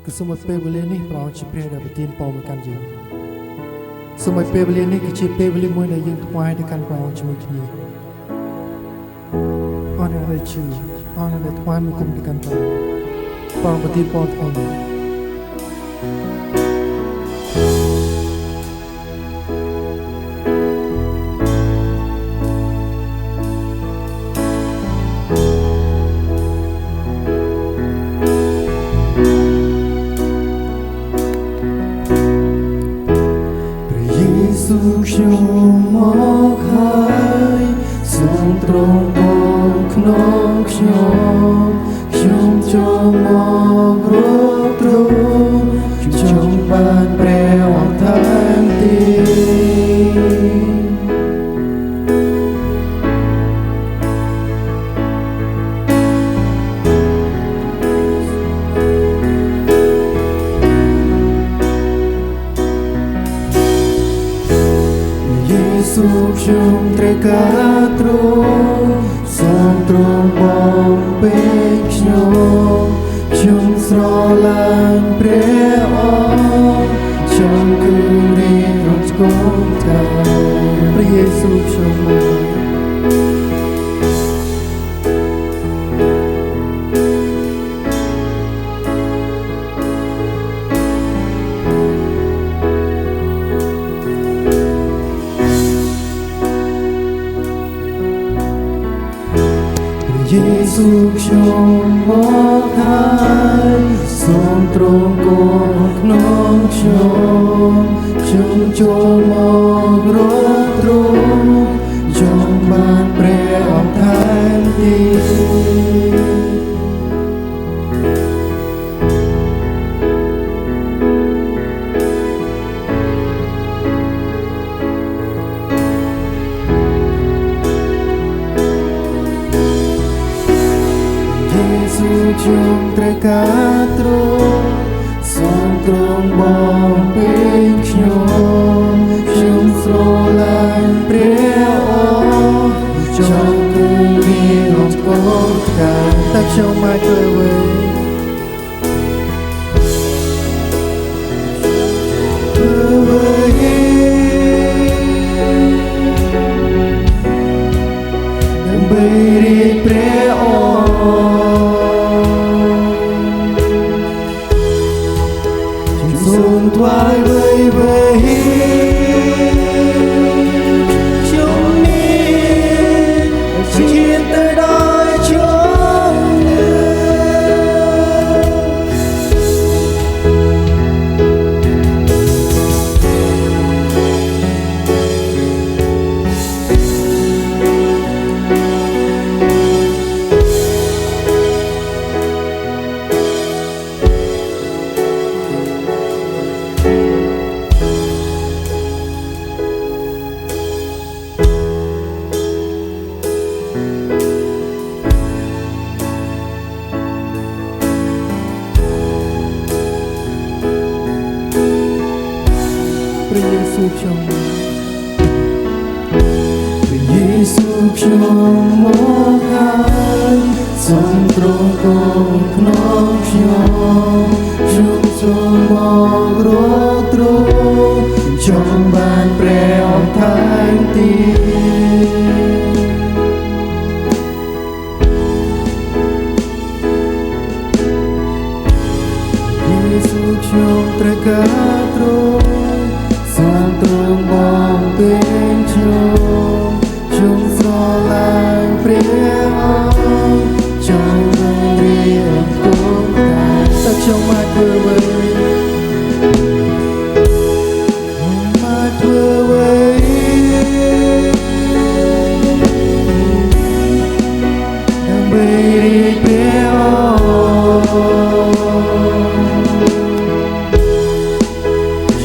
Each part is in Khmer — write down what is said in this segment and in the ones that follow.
គឺសូមឲ្យពេលវេលានេះព្រះអង្គជាព្រះដែលប្រទានពរមកកាន់យើងសូមឲ្យពេលវេលានេះគឺជាពេលវេលាមួយដែលយើងថ្វាយទៅកាន់ព្រះអង្គជាមួយគ្នាអរណាស់ដែលជឿអរណាស់ដែលថ្វាយមកគុំទៅកាន់ព្រះអង្គប្រទានពរថ្ងៃនេះខ្ញុំមកហើយសូមទ្រង់បងក្នុងខ្ញុំចូលមករកទ្រង់ចង់បានព្រះអង្គថែមទីសូមខ្ញុំត្រូវការទ្រង់សូមទ្រង់បងពេលខ្ញុំស្រឡាញ់ព្រះអង្គចង់គឺរៀងរត់គង់កាព្រះយេស៊ូវខ្ញុំមកយេស៊ូវខ្ញុំមកហើយសូមទ្រង់គង់ក្នុងខ្ញុំចូលមករកទ្រង់ចង់បានព្រះអង្គថែមទីខ្ញុំត្រូវការទ្រង់សូមទ្រង់បងពេលខ្ញុំស្រឡាញ់ព្រះអង្គចង់គឺមានរំពងការតែខ្ញុំមកធ្វើអ្វីដើម្បីរៀបព្រះអង្គសូមថ្វាយអ្វីខ្ញុំមានជាទៅដោយជងព្រះយេស៊ូវខ្ញុំមកហើយសូមទ្រង់គង់ក្នុងខ្ញុំចូលមករកទ្រង់ចង់បានព្រះអង្គថែមទីយេស៊ូវខ្ញុំត្រូវការទ្រង់សូមទ្រង់បងពេលខ្ញុំស្រឡាញ់ព្រះអង្គចង់រៀបគង់ការតែខ្ញុំមកធ្វើអ្វីដើម្បីរៀបព្រះអង្គ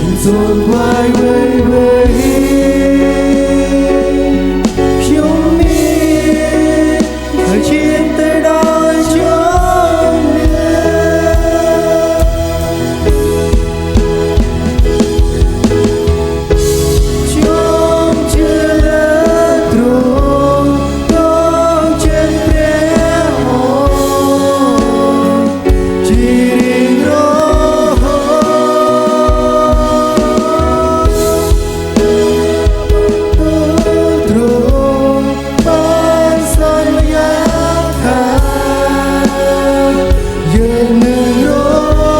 យើងនឹងរ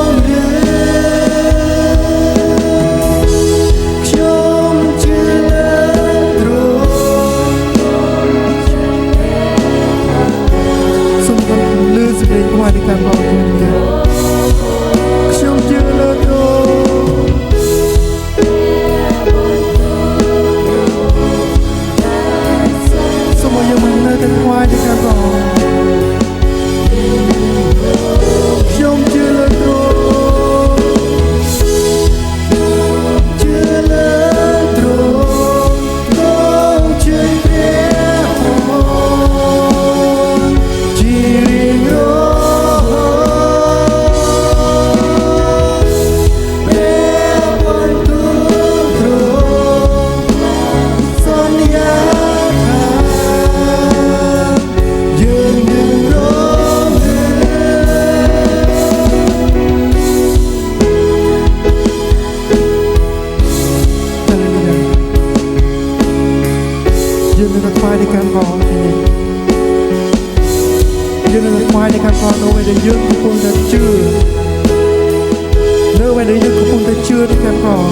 ងខ្ញុំជឿលើទ្រង់សូមបានលើសេចក្តីថ្វាយនៃការបរិយាខ្ញុំជឿលើទ្រង់សូមឲ្យយើងបាននៅតែថ្វាយនៃការបរិយាខ្ញុំជឿលើទ្រង់ជឿលើទ្រង់ទ្រង់ជាព្រះអង្គជារៀងរហូតព្រះបន្ទូលទ្រង់សន្យាថាយើងនឹងរងយើងនឹងថ្វាយនៃការបងនេះយើងនឹងថ្វាយនៃការបងនៅពេលដែលយើងកំពុងតែជឿនៅពេលដែលយើងកំពុងតែជឿនៃការបង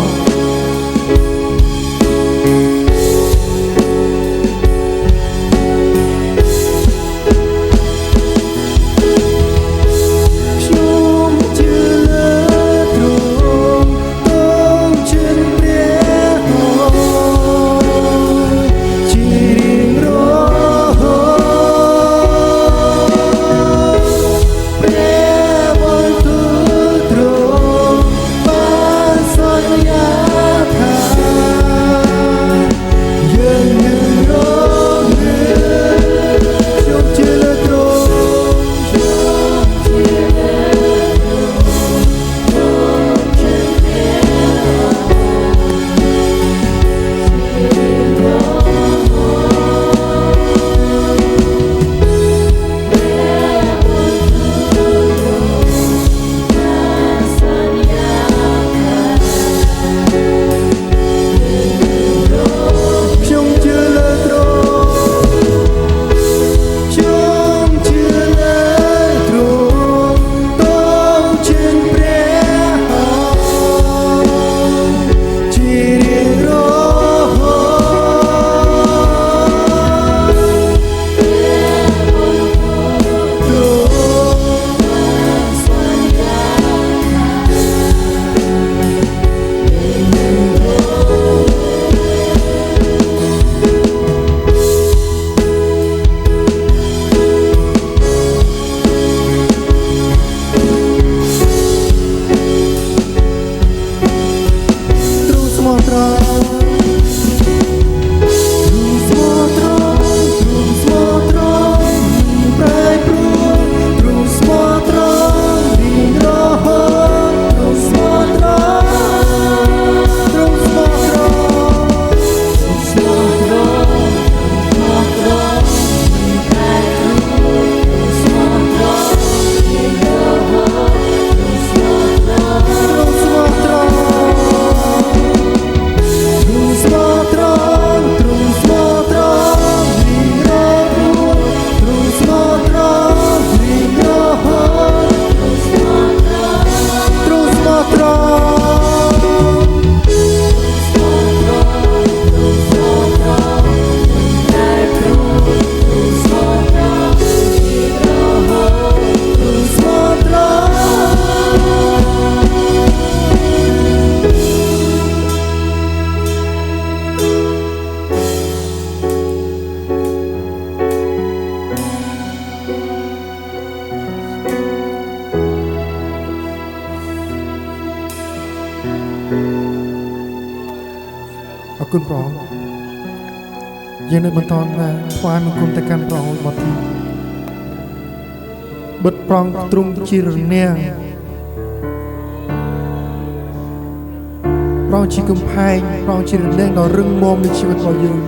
ខ្ញុំជឿលើទ្រង់ទ្រង់ជាព្រះអង្គជារៀងរហូតព្រះបន្ទូលទ្រង់បានសន្យាថាយើងនឹងរងខ្ញុំជឿលើទ្រង់ខ្ញុំជឿលើទ្រង់ខ្ញុំជឿលើទ្រង់ទ្រង់ជាព្រះអង្គជារៀងរហូតទ្រង់សន្យាទ្រង់ស្មោះត្រង់ទ្រង់ស្មោះត្រង់ទ្រង់ស្មោះត្រង់មិនប្រែប្រួលទ្រង់ស្មោះត្រង់រៀងរហូតទ្រង់ស្មោះត្រង់ទ្រង់ស្មោះត្រង់ទ្រង់ស្មោះត្រង់ស្មោះត្រង់មិនប្រែប្រួលទ្រង់ស្មោះត្រង់រៀងរហូតទ្រង់ស្មោះត្រង់ទ្រង់ស្មោះត្រង់ទ្រង់ស្មោះត្រង់ទ្រង់ស្មោះត្រង់រៀងរហូតទ្រង់ស្មោះត្រង់រៀងរហូតទ្រង់ស្មោះត្រង់អរគុណព្រះអង្គយើងនៅបន្តថាថ្វាយបង្គំទៅកាន់ព្រះអង្គមកទីបិទប្រងទ្រង់ជារនាំងព្រះអង្គជាកំផែងព្រះអង្គជារនាំងដ៏រឹងមាំនៃជីវិតរបស់យើង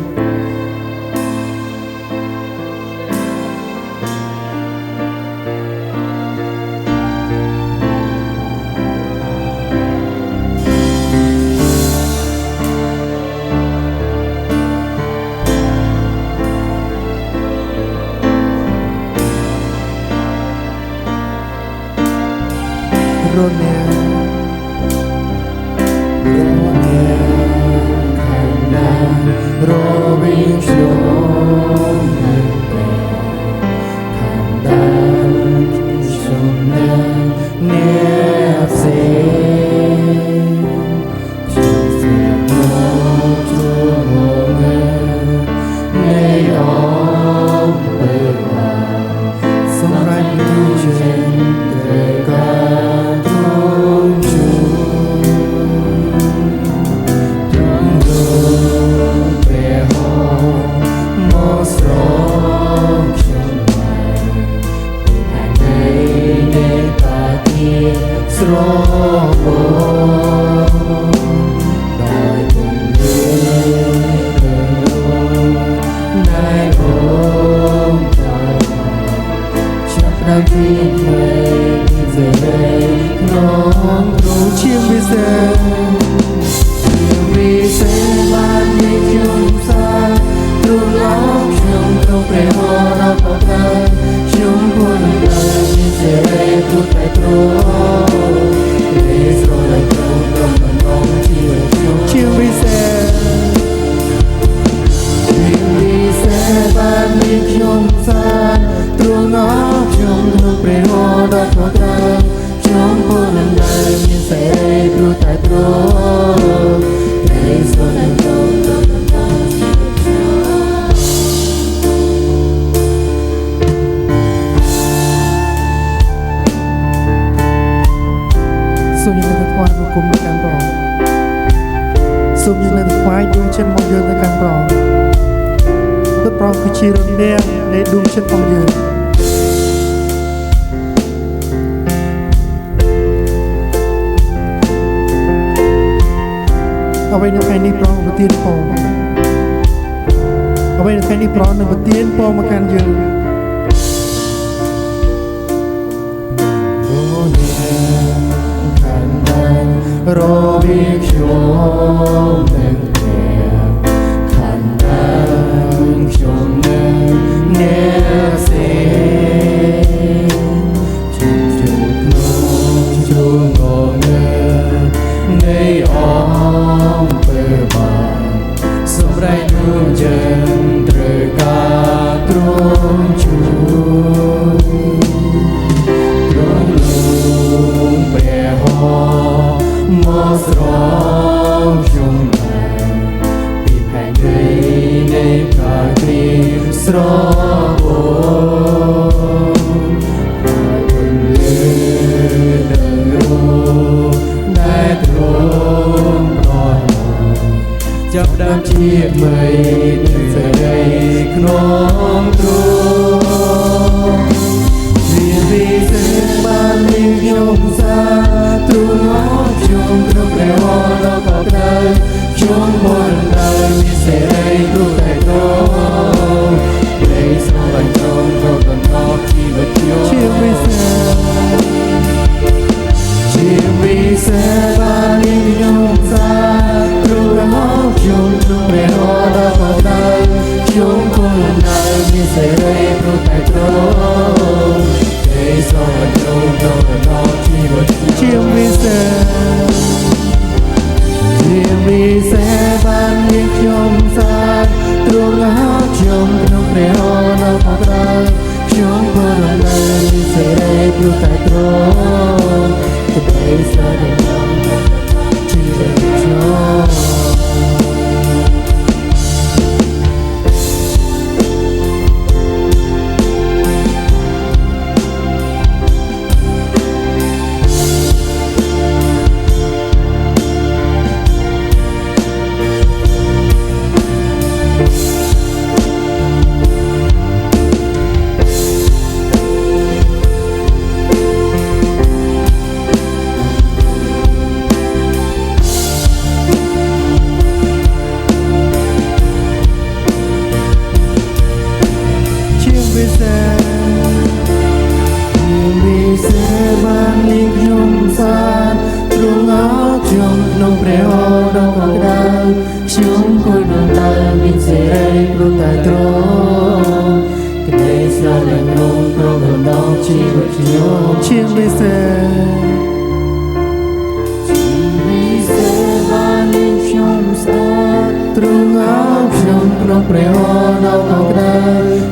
រនាខាងណារវិងខ្ញុំខាងដានខ្ញុំអ្នកផ្សេងជាស្នេហ៍ជួងងនៃអមពេលសម្រាប់យើងជាត្រូវការទ្រង់ជួទ្រង់ព្រះហស្ថមកស្រង់ខ្ញុំពីថ្ងៃនៃតាទីស្រង់ដោយពំលាណែអូនដល់ទីមេសេរីក្នុងទ្រង់ជាវិសេបានមានខ្ញុំសាទ្រង់អោបខ្ញុំក្នុងព្រះហស្ថដល់ប្រកាសខ្ញុំពុនដល់មានសេរីពុទ្ធតែទ្រង់ព្រះស្រឡាញ់ទ្រង់ក្នុងជីវិតខ្ញុំជាវិសេបានមានខ្ញុំសាទ្រង់អោបខ្ញុំក្នុងព្រះហស្ថដល់ប្រកាសខ្ញុំពុនដល់មានសេរីពុទ្ធតែទ្រង់ព្រះស្រឡាញ់ទ្រង់សូមយើងទៅថ្វាយបង្គំទៅកាន់ព្រះសូមយើងទៅថ្វាយដួងចិត្តមកយើងទៅកាន់ព្រះទឹកព្រះគឺជារនាងនៃដួងចិត្តរបស់យើងអ្វីនៅថ្ងៃនេះព្រះប្រទានពរអ្វីនៅថ្ងៃនេះព្រះនឹងប្រទានពរមកកាន់យើងរវិងខ្ញុំនឹងព្រះខណ្ឌខ្ញុំនឹងអ្នកសេជួបក្នុងជួងងនៃអមពេលបានសម្រាប់នឹងយើងត្រូវការទ្រង់ជួទ្រង់លោកព្រះហស្ថមកស្រង់ខ្ញុំពីផែនដីនៃកាគ្រីស្រង់ហើយពន្លឺនឹងរូបដែលទ្រង់ប្រោសចាប់ដើមជាថ្មីនឹងសេរីក្នុងទ្រង់វិសេសបានមានខ្ញុំសាទ្រង់អោបខ្ញុំក្នុងព្រះហស្ថដល់ប្រកាសខ្ញុំមុនដល់មានសេរីព្រោះតែទ្រង់ព្រះស្រឡាញ់ទ្រង់គ្រប់កណ្ដោជីវិតខ្ញុំជាវិសេសបានមានខ្ញុំសាទ្រង់អោបខ្ញុំក្នុងព្រះហស្ថដល់ប្រកាសខ្ញុំមុនដល់មានសេរីព្រោះតែទ្រង់ស្រឡាញ់ទ្រង់គ្រប់កណ្ដោជីវិតជាវិសេសបានមានខ្ញុំសាទ្រង់អោបខ្ញុំក្នុងព្រះហស្ថដល់ប្រកាសខ្ញុំពុនដល់មានសេរីព្រោះតែទ្រង់ព្រះស្រឡាញ់ទ្រង់ជីវិតខ្ញុំបានមានខ្ញុំសាទ្រង់អោបខ្ញុំក្នុងព្រះហស្ថដល់ប្រកាសខ្ញុំពុនដល់មានសេរីព្រោះតែទ្រង់ក្តីស្រឡាញ់ទ្រង់គ្រប់កណ្ដោជីវិតខ្ញុំជាវិសេស ទ្រង់អោបខ្ញុំក្នុងព្រះហស្ថដ៏កក់ក្ដៅ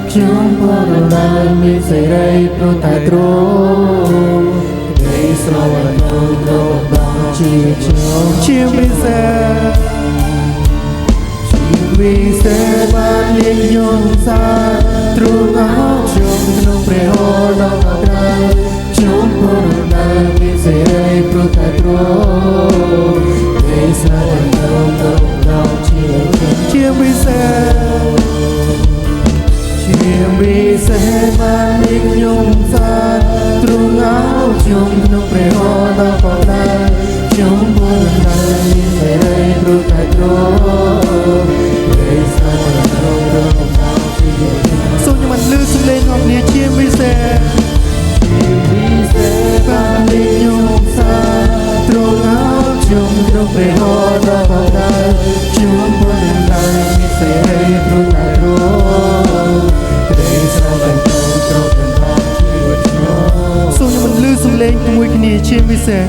ខ្ញុំក៏រំលែកមានសេរីព្រោះតែទ្រង់ក្ដីស្រឡាញ់ទ្រង់ដល់ជីវិតខ្ញុំជាពិសេសវិសេសបានលៀងខ្ញុំសាទ្រង់អោបខ្ញុំក្នុងព្រះហស្ថដ៏កក់ក្ដៅខ្ញុំក៏រំលែកមានសេរីព្រោះតែទ្រង់ក្ដីស្រឡាញ់ទ្រង់ដល់ជីវិតខ្ញុំជាពិសេសបានលៀងខ្ញុំសាទ្រង់អោបខ្ញុំក្នុងព្រះហស្ថដ៏កក់ក្ដៅខ្ញុំក៏រំលែកមានសេរីព្រោះតែទ្រង់សូមខ្ញុំបានលើសំឡេងរបស់គ្នាជាពិសេសបានលៀងខ្ញុំសាទ្រង់អោបខ្ញុំក្នុងព្រះហស្ថដ៏កក់ក្ដៅខ្ញុំក៏រំលែកមានសេរីព្រោះតែទ្រង់ក្ដីស្រឡាញ់ទ្រង់ដល់ជីវិតខ្ញុំសូមខ្ញុំបានលើសំឡេងជាមួយគ្នាជាពិសេស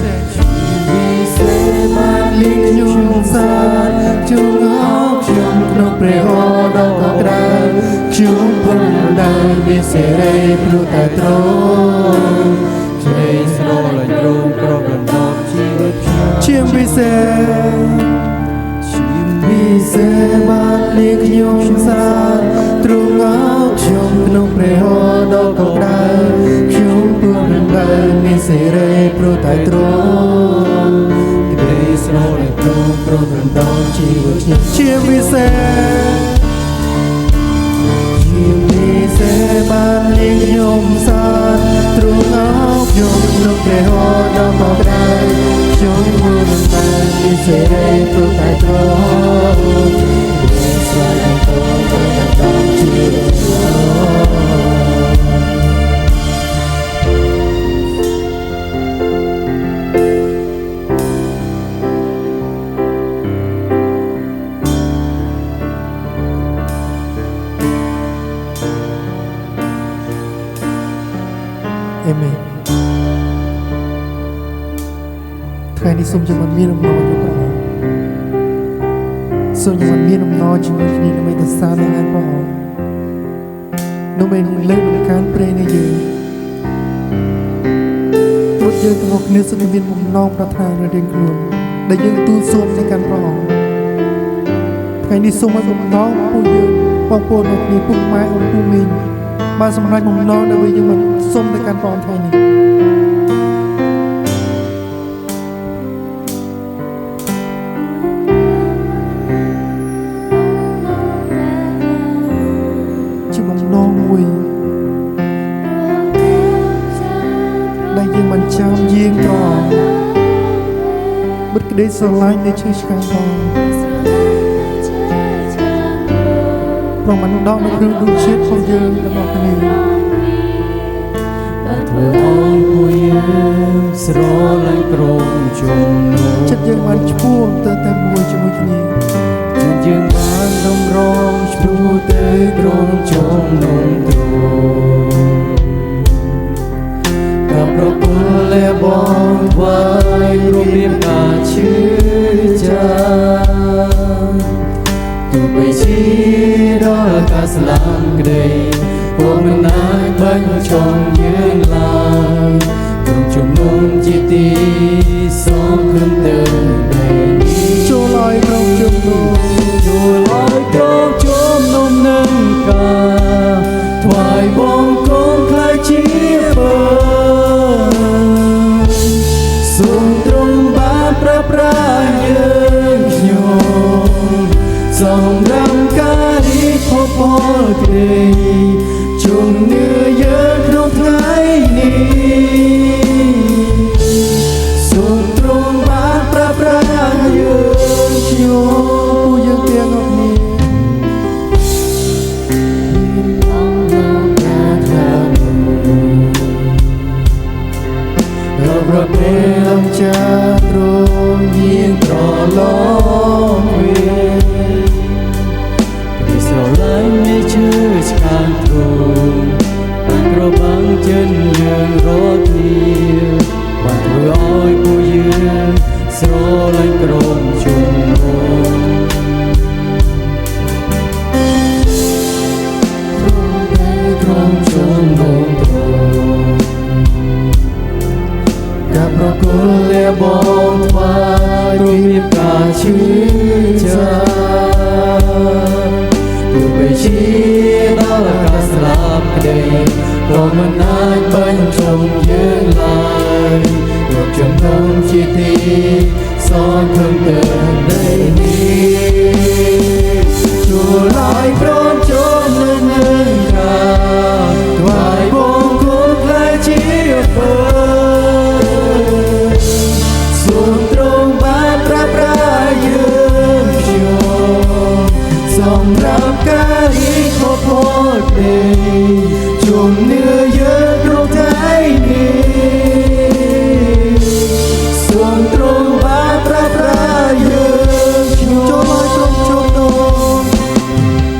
បានលៀងខ្ញុំសាទ្រង់អោបខ្ញុំក្នុងព្រះហស្ថដ៏កក់ក្ដៅខ្ញុំក៏រំលែកមានសេរីព្រោះតែទ្រង់ក្ដីស្រឡាញ់ទ្រង់គ្រប់ដណ្ដប់ជីវិតខ្ញុំជាពិសេសបានលៀងខ្ញុំសាទ្រង់អោបខ្ញុំក្នុងព្រះហស្ថដ៏កក់ក្ដៅខ្ញុំក៏រំលែកមានសេរីព្រោះតែទ្រង់ក្ដីស្រឡាញ់ទ្រង់គ្រប់ដណ្ដប់ជីវិតខ្ញុំជាពិសេសបានលៀងខ្ញុំសាទ្រង់អោបខ្ញុំក្នុងព្រះហស្ថដ៏កក់ក្ដៅខ្ញុំក៏រំលែកមានសេរីព្រោះតែទ្រង់ស្រឡាញ់ទ្រង់ដល់ជីវិតអេមែនថ្ងៃនេះសូមចាំមានអំណរជាមួយព្រះអង្គសូមចាំមានអំណរជាមួយគ្នាដើម្បីទៅសារនៅថ្ងៃព្រះអង្គដើម្បីលើកដំកើងព្រះនៃយើងព្រោះយើងទាំងអស់គ្នាសូមមានបំណងប្រាថ្នានៅរៀងខ្លួនដែលយើងទូលសូមទៅកាន់ព្រះអង្គថ្ងៃនេះសូមឲ្យបំណងពួកយើងបងប្អូនរបស់គ្នាពុកម៉ែអូនពូមីងបានសម្រេចបំណងដើម្បីយើងមិនសូមទៅកាន់ព្រះអង្គថ្ងៃនេះជាបំណងមួយដែលយើងមិនចាំយាងព្រះអង្គបិទក្តីស្រឡាញ់នៃឈឺឆ្កាងព្រះអង្គប្រមាណដល់នៅក្នុងរូបជាតិរបស់យើងទាំងអស់គ្នាបានធ្វើឲ្យពួកយើងស្រឡាញ់ក្រុមជំនុំចិត្តយើងបានឈ្មោះទៅតែមួយជាមួយគ្នាចិត្តយើងបានតម្រង់ឈ្មោះទៅក្រុមជំនុំទ្រង់กับប្រពន្ធและបងไว้រួមរៀបការឈឺចាំទោះបីជាដល់ការស្លាប់ក្តីពុំមិនអាចបាញ់ចង់យើងឡើយក្រុមជំនុំជាទីសំខាន់ទៅនៃនេះចូលឲ្យក្រុមជំនុំនឹងការថ្វាយបង្គំខ្លាចជាពើសូមទ្រង់បានប្រើប្រាស់យើងខ្ញុំសម្រាប់ការរីកផលក្តីជំនឿយើងក្នុងថ្ងៃនេះសូមទ្រង់បានប្រើប្រាស់យើងខ្ញុំពួកយើងទាំងអស់គ្នាប្រពេលចាទ្រង់យាងត្រឡប់វិញពីស្រឡាញ់នៃឈឺឆ្កាងទ្រង់បានក្របាំងចិនយើងរត់គ្នាបានធ្វើឲ្យពួកយើងស្រឡាញ់ក្រុមជំនុំ กับប្រគល់លះបងថ្វាយព្រោះមានការឈឺចាប់ទោះបីជាដល់ការស្លាប់ក្តីក៏មិនអាចបញ្ចុំយើងឡើយរកចំណងជាទីសនឃើញទៅនៃនេះជួលឲ្យព្រមចូលនឹងការថ្វាយបង្គំខ្លាចជាពើសូមទ្រង់បានប្រាប្រាយើងខ្ញុំសម្រាប់ការរីកផុតផុតទេជំនឿយើងក្នុងថ្ងៃនេះសូមទ្រង់បានប្រាប្រាយើងខ្ញុំចូលឲ្យទ្រង់ជុំដង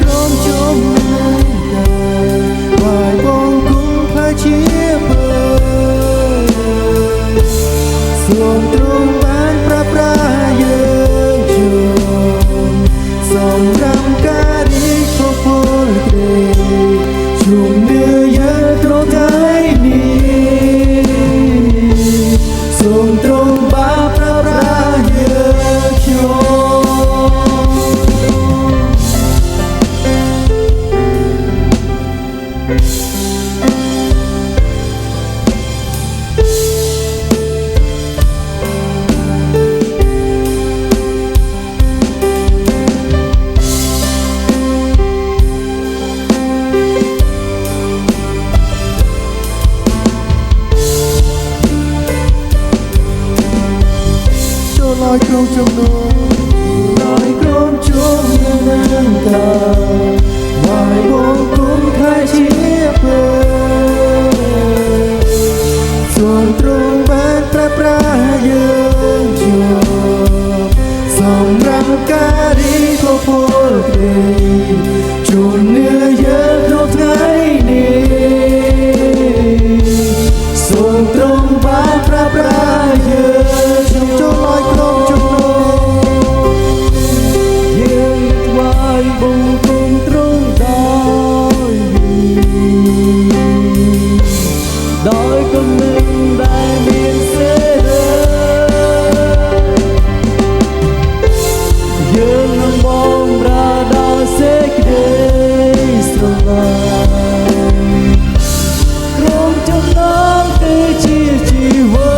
ទ្រង់ជុំនឹងការថ្វាយបង្គំខ្លាចជាពើសូមទ្រង់បានប្រាប្រាយើងខ្ញុំសម្រាប់ការរីកផុតផុតក្តីជំនឿយើងក្នុងថ្ងៃនេះសូមទ្រង់បានប្រាប្រាយើងខ្ញុំឲ្យក្រុមជំនុំឲ្យក្រុមជុំនឹងការថ្វាយបង្គំខ្លាចជាពើសូមទ្រង់បានប្រាប្រាយើងខ្ញុំសម្រាប់ការរីកផុតផុតក្តីជំនឿយើងក្នុងថ្ងៃនេះសូមទ្រង់បានប្រាប្រាយើងខ្ញុំចូលឲ្យក្រុមជំនុំយើងថ្វាយបង្គំទ្រង់ដោយគំនិតដែលមានសេរីយើងនឹងបងប្រាដល់សេចក្តីស្រឡាញ់ក្រុមចំណងគឺជាជីវិ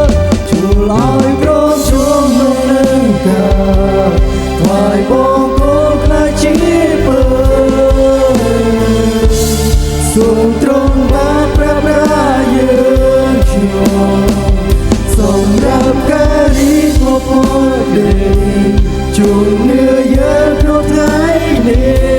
តជួលឲ្យក្រុមជុំនឹងការថ្វាយបង្គំខ្លាចជាពើសូមទ្រង់បានប្រាប្រាយើងខ្ញុំសម្រាប់ការរីកផុតផុតជំនឿយើងក្នុងថ្ងៃនេះ